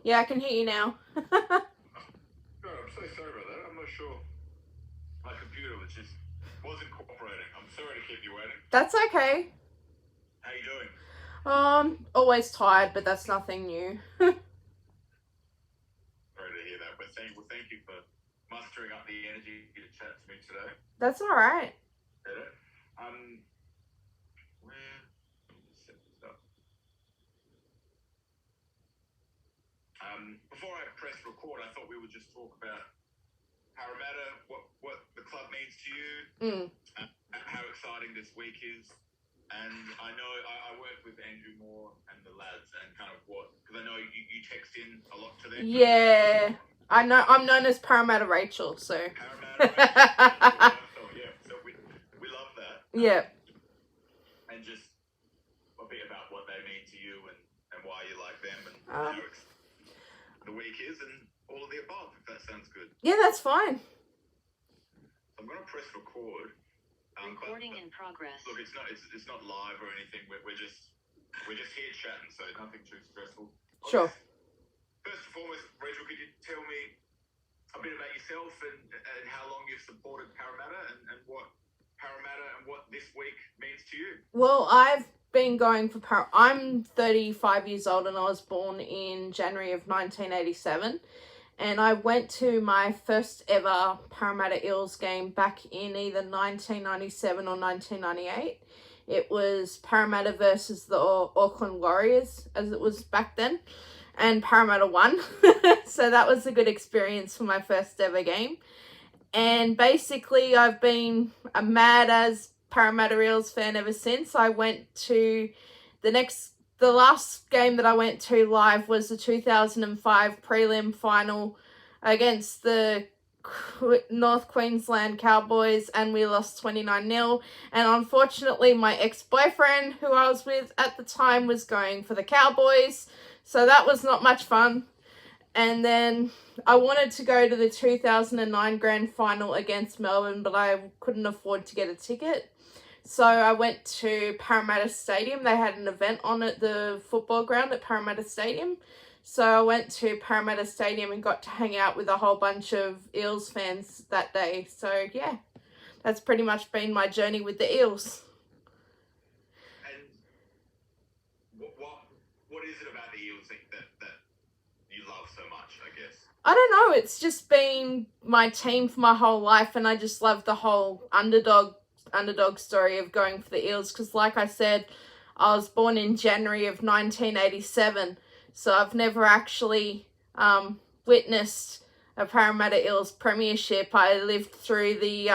Yeah, I can hear you now. Oh, I'm so sorry about that. I'm not sure. My computer wasn't cooperating. I'm sorry to keep you waiting. That's okay. How you doing? Always tired, but that's nothing new. Sorry to hear that, but thank you for mustering up the energy to chat to me today. That's all right. Get it? Where? Let me just set this up. Before I press record, I thought we would just talk about Parramatta, what the club means to you, how exciting this week is. And I know I work with Andrew Moore and the lads, and kind of because I know you text in a lot to them. Yeah, I know. I'm known as Parramatta Rachel, so. Parramatta Rachel. So we love that. Yeah. And just a bit about what they mean to you and why you like them and how the week is and all of the above, if that sounds good. Yeah, that's fine. I'm going to press record. Recording in progress. Look, it's not live or anything. We're just here chatting, so nothing too stressful. Sure. First and foremost, Rachel, could you tell me a bit about yourself and how long you've supported Parramatta and what Parramatta and what this week means to you? Well, I've been going for I'm 35 years old and I was born in January of 1987. And I went to my first ever Parramatta Eels game back in either 1997 or 1998. It was Parramatta versus the Auckland Warriors, as it was back then. And Parramatta won. So that was a good experience for my first ever game. And basically, I've been a mad as Parramatta Eels fan ever since. I went to the last game that I went to live was the 2005 prelim final against the North Queensland Cowboys, and we lost 29-0. And unfortunately, my ex-boyfriend, who I was with at the time, was going for the Cowboys, so that was not much fun. And then I wanted to go to the 2009 grand final against Melbourne, but I couldn't afford to get a ticket. So I went to Parramatta Stadium. They had an event on at the football ground at Parramatta Stadium. So I went to Parramatta Stadium and got to hang out with a whole bunch of Eels fans that day. So yeah, that's pretty much been my journey with the Eels. And what is it about the Eels that you love so much, I guess? I don't know. It's just been my team for my whole life, and I just love the whole underdog story of going for the Eels, because like I said, I was born in January of 1987, so I've never actually witnessed a Parramatta Eels premiership. I lived through the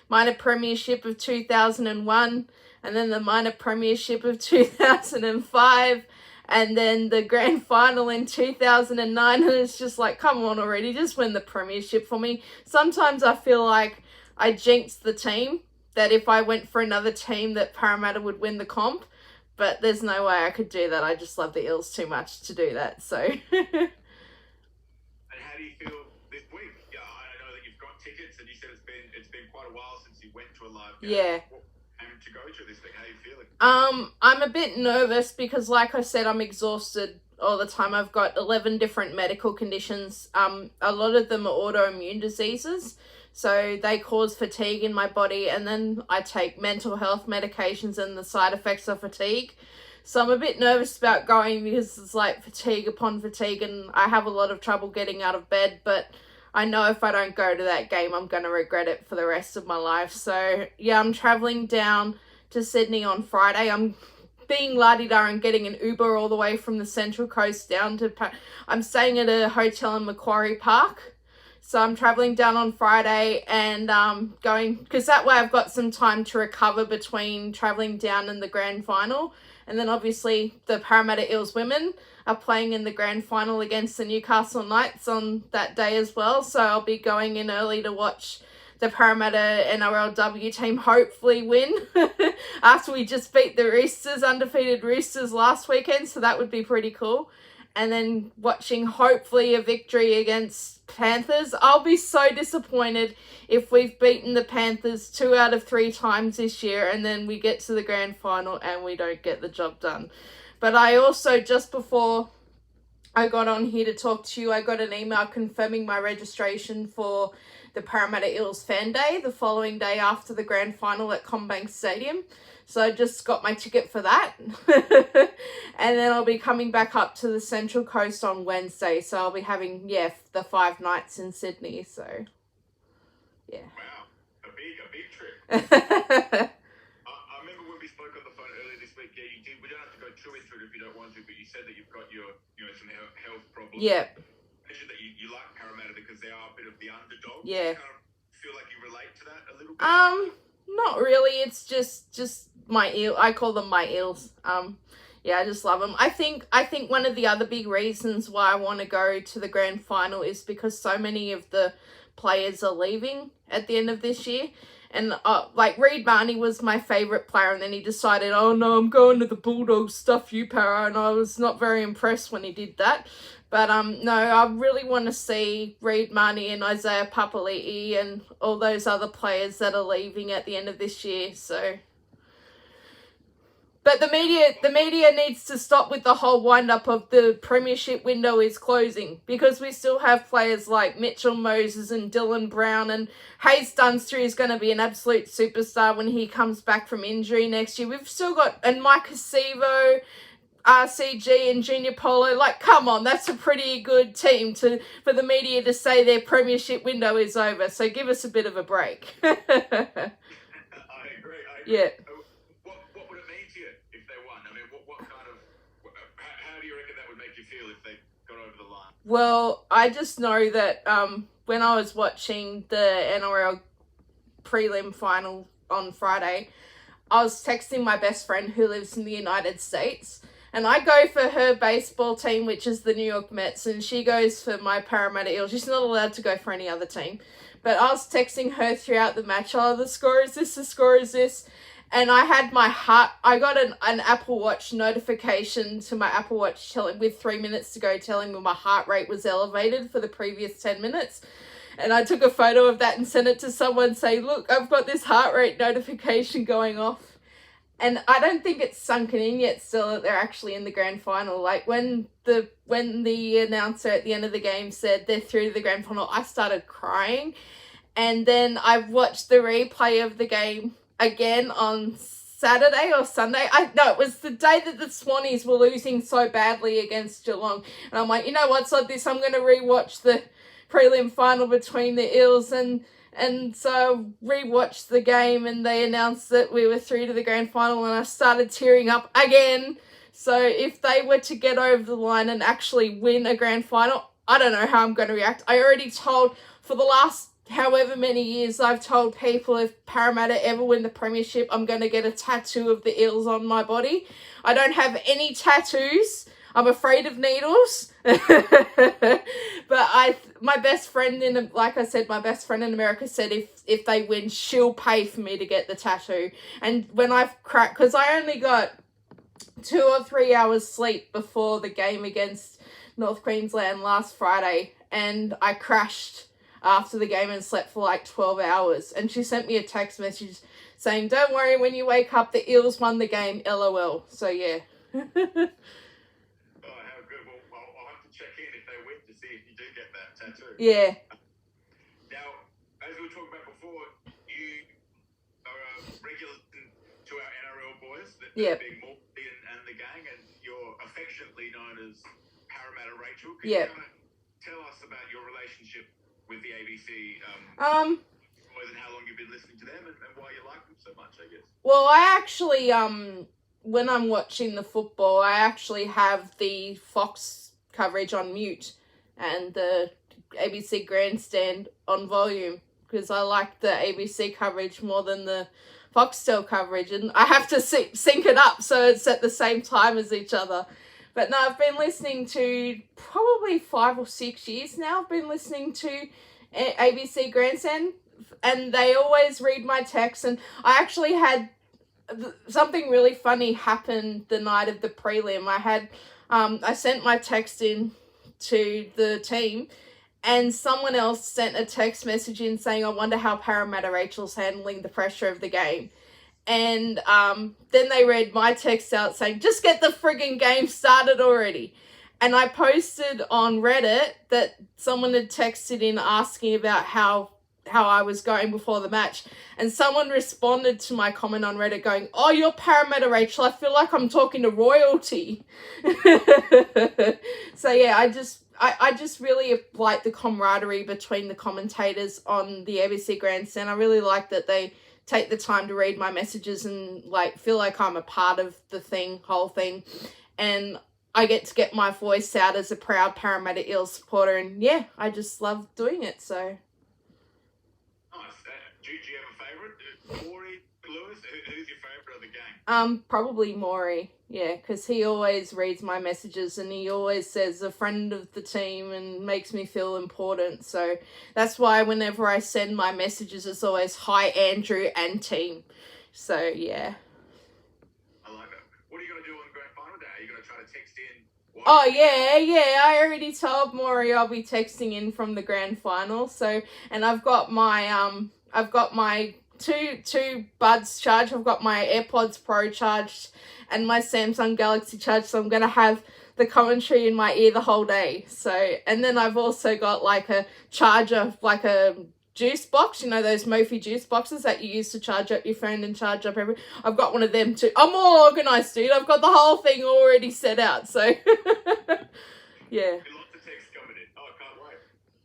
minor premiership of 2001, and then the minor premiership of 2005, and then the grand final in 2009, and it's just like, come on already, just win the premiership for me. Sometimes I feel like I jinxed the team, that if I went for another team that Parramatta would win the comp, but there's no way I could do that. I just love the Eels too much to do that, so. And how do you feel this week? Yeah, I know that you've got tickets, and you said it's been quite a while since you went to a live game. Yeah. And to go to this thing, how are you feeling? I'm a bit nervous because, like I said, I'm exhausted all the time. I've got 11 different medical conditions. A lot of them are autoimmune diseases, so they cause fatigue in my body, and then I take mental health medications and the side effects of fatigue. So I'm a bit nervous about going because it's like fatigue upon fatigue, and I have a lot of trouble getting out of bed, but I know if I don't go to that game, I'm going to regret it for the rest of my life. So yeah, I'm traveling down to Sydney on Friday. I'm being la-di-da and getting an Uber all the way from the Central Coast down to... I'm staying at a hotel in Macquarie Park. So I'm traveling down on Friday and going... Because that way I've got some time to recover between traveling down and the grand final. And then obviously the Parramatta Eels women are playing in the grand final against the Newcastle Knights on that day as well. So I'll be going in early to watch the Parramatta NRLW team hopefully win after we just beat the Roosters, undefeated Roosters last weekend. So that would be pretty cool. And then watching hopefully a victory against Panthers. I'll be so disappointed if we've beaten the Panthers 2 out of 3 times this year and then we get to the grand final and we don't get the job done. But I also, just before I got on here to talk to you. I got an email confirming my registration for the Parramatta Eels Fan Day the following day after the grand final at CommBank Stadium. So I just got my ticket for that. And then I'll be coming back up to the Central Coast on Wednesday. So I'll be having, the 5 nights in Sydney. So, yeah. Wow, a big trip. I remember when we spoke on the phone earlier this week. Yeah, you did. We don't have to go too into it if you don't want to, but you said that you've got your, some health problems. Yeah. You mentioned that you like Parramatta because they are a bit of the underdog. Yeah. Do you kind of feel like you relate to that a little bit? Not really. It's just my eel. I call them my eels. I just love them. I think one of the other big reasons why I want to go to the grand final is because so many of the players are leaving at the end of this year. And like Reed Marnie was my favourite player, and then he decided, oh no, I'm going to the Bulldogs, stuff you, Para, and I was not very impressed when he did that. But no, I really want to see Reed Marnie and Isaiah Papali'i and all those other players that are leaving at the end of this year. So, but the media needs to stop with the whole wind-up of the premiership window is closing, because we still have players like Mitchell Moses and Dylan Brown, and Hayes Dunster is going to be an absolute superstar when he comes back from injury next year. We've still got, and Mike Acevo, RCG and Junior Polo, like, come on, that's a pretty good team for the media to say their premiership window is over. So give us a bit of a break. I agree. Yeah. What would it mean to you if they won? I mean, what kind of, how do you reckon that would make you feel if they got over the line? Well, I just know that when I was watching the NRL prelim final on Friday, I was texting my best friend who lives in the United States. And I go for her baseball team, which is the New York Mets, and she goes for my Parramatta Eels. She's not allowed to go for any other team. But I was texting her throughout the match, oh, the score is this, the score is this. And I had I got an Apple Watch notification to my Apple Watch with 3 minutes to go telling me my heart rate was elevated for the previous 10 minutes. And I took a photo of that and sent it to someone saying, look, I've got this heart rate notification going off. And I don't think it's sunken in yet still that they're actually in the grand final. Like when the announcer at the end of the game said they're through to the grand final, I started crying. And then I watched the replay of the game again on Saturday or Sunday. It was the day that the Swannies were losing so badly against Geelong. And I'm like, you know what's like this? I'm going to rewatch the prelim final between the Eels and so I rewatched the game, and they announced that we were through to the grand final, and I started tearing up again. So if they were to get over the line and actually win a grand final, I don't know how I'm going to react. I already told, for the last however many years, I've told people if Parramatta ever win the premiership, I'm going to get a tattoo of the Eels on my body. I don't have any tattoos. I'm afraid of needles. But my best friend like I said, my best friend in America said if they win, she'll pay for me to get the tattoo. And when I've cracked, because I only got 2 or 3 hours sleep before the game against North Queensland last Friday, and I crashed after the game and slept for like 12 hours. And she sent me a text message saying, don't worry, when you wake up, the Eels won the game, LOL. So yeah. Yeah. Now, as we were talking about before, you are a regular to our NRL boys, being Morty and the gang, and you're affectionately known as Parramatta Rachel. Can you kind of tell us about your relationship with the ABC boys and how long you've been listening to them and why you like them so much, I guess? Well, I actually, when I'm watching the football, I actually have the Fox coverage on mute and the ABC Grandstand on volume, because I like the ABC coverage more than the Foxtel coverage, and I have to sync it up so it's at the same time as each other. But no, I've been listening to probably 5 or 6 years now. I've been listening to ABC Grandstand, and they always read my texts. And I actually had something really funny happen the night of the prelim. I sent my text in to the team, and someone else sent a text message in saying, I wonder how Parramatta Rachel's handling the pressure of the game. And then they read my text out saying, just get the frigging game started already. And I posted on Reddit that someone had texted in asking about how I was going before the match, and someone responded to my comment on Reddit going, "Oh, you're Parramatta, Rachel. I feel like I'm talking to royalty." So yeah, I just really like the camaraderie between the commentators on the ABC Grandstand. I really like that they take the time to read my messages and like feel like I'm a part of the whole thing, and I get my voice out as a proud Parramatta Eels supporter, and yeah, I just love doing it. So. Nice. Do you have a favourite? Maury, Lewis? Who's your favourite of the game? Probably Maury. Yeah, because he always reads my messages and he always says a friend of the team and makes me feel important. So that's why whenever I send my messages, it's always hi Andrew and team. So yeah. I like it. What are you going to do on grand final day? Are you going to try to text in? Oh yeah, I already told Maury I'll be texting in from the grand final. So, and I've got my two buds charged. I've got my AirPods Pro charged and my Samsung Galaxy charged. So I'm gonna have the commentary in my ear the whole day. So, and then I've also got like a charger, like a juice box, you know, those Mophie juice boxes that you use to charge up your phone and charge up everything. I've got one of them too. I'm all organised, dude. I've got the whole thing already set out, so yeah. Lots of text coming in. Oh, I can't wait.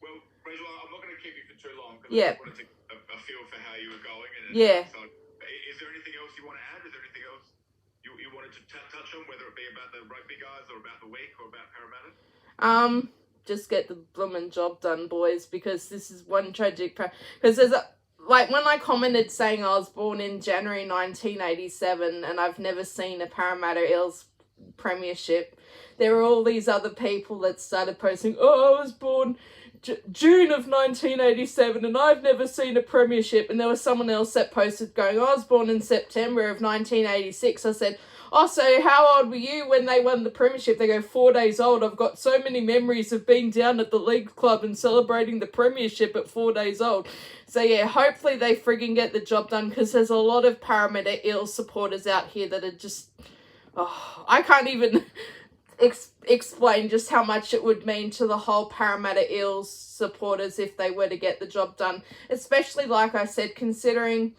Well, Rachel, I'm not going to keep you for too long because Yeah. I wanted to get a feel for how you were going. Yeah. So, is there anything else you want to add? Is there anything else you wanted to touch on, whether it be about the rugby guys or about the week or about Parramatta? Just get the bloomin' job done, boys, because this is one tragic... Because there's a... Like, when I commented saying I was born in January 1987 and I've never seen a Parramatta Eels premiership, there were all these other people that started posting, "Oh, I was born June of 1987 and I've never seen a premiership." And there was someone else that posted going, "I was born in September of 1986. I said, "Oh, so how old were you when they won the premiership?" They go, 4 days old. I've got so many memories of being down at the league club and celebrating the premiership at 4 days old. So yeah, hopefully they frigging get the job done, because there's a lot of Parramatta Eels supporters out here that are just... Oh, I can't even explain just how much it would mean to the whole Parramatta Eels supporters if they were to get the job done. Especially, like I said, considering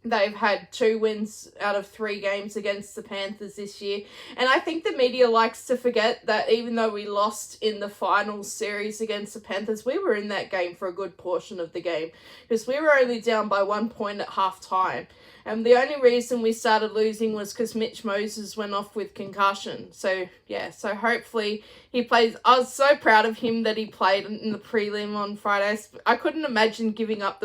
they've had 2 wins out of 3 games against the Panthers this year. And I think the media likes to forget that even though we lost in the finals series against the Panthers, we were in that game for a good portion of the game, because we were only down by 1 point at half time. And the only reason we started losing was because Mitch Moses went off with concussion. So, yeah, so hopefully he plays. I was so proud of him that he played in the prelim on Friday. I couldn't imagine giving up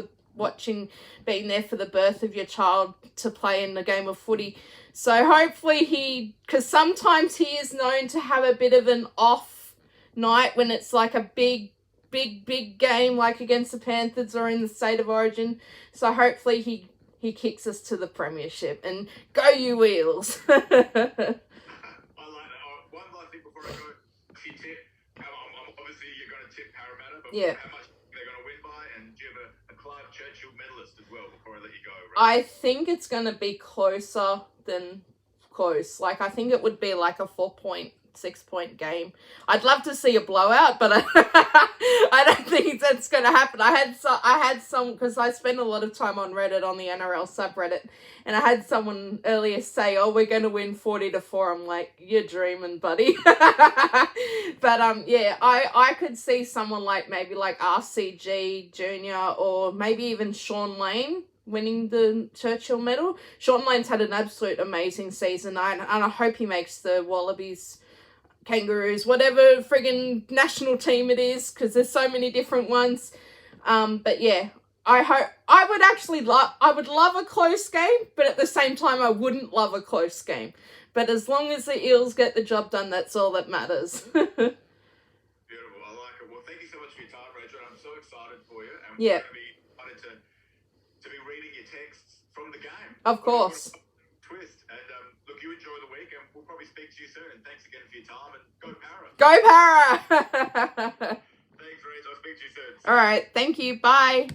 being there for the birth of your child to play in a game of footy. So hopefully because sometimes he is known to have a bit of an off night when it's like a big game, like against the Panthers or in the State of Origin. So hopefully he kicks us to the premiership, and go you Eels. I like that. One last thing before I go. If you tip, obviously you're going to tip Parramatta, but Yeah. how much they're going to win by, and do you have a Clive Churchill medalist as well before I let you go? I Right? think it's going to be closer than close. Like, I think it would be like a 6-point game. I'd love to see a blowout, but I don't think that's going to happen. I had some, because I spend a lot of time on Reddit, on the NRL subreddit, and I had someone earlier say, "Oh, we're going to win 40-4. I'm like, "You're dreaming, buddy." But yeah, I could see someone like maybe like RCG Jr. or maybe even Sean Lane winning the Churchill medal. Sean Lane's had an absolute amazing season, and I hope he makes the Wallabies, Kangaroos, whatever friggin' national team it is, because there's so many different ones. But yeah, I would love a close game, but at the same time I wouldn't love a close game. But as long as the Eels get the job done, that's all that matters. Beautiful. I like it. Well, thank you so much for your time, Rachel. I'm so excited for you, and we're going to be excited to be reading your texts from the game. Of course. Twist. And look, you enjoy the week, and we'll probably speak to you soon. And thanks again for your time, and go Para. Go Para! Thanks, Rachel. I'll speak to you soon. All right. Thank you. Bye.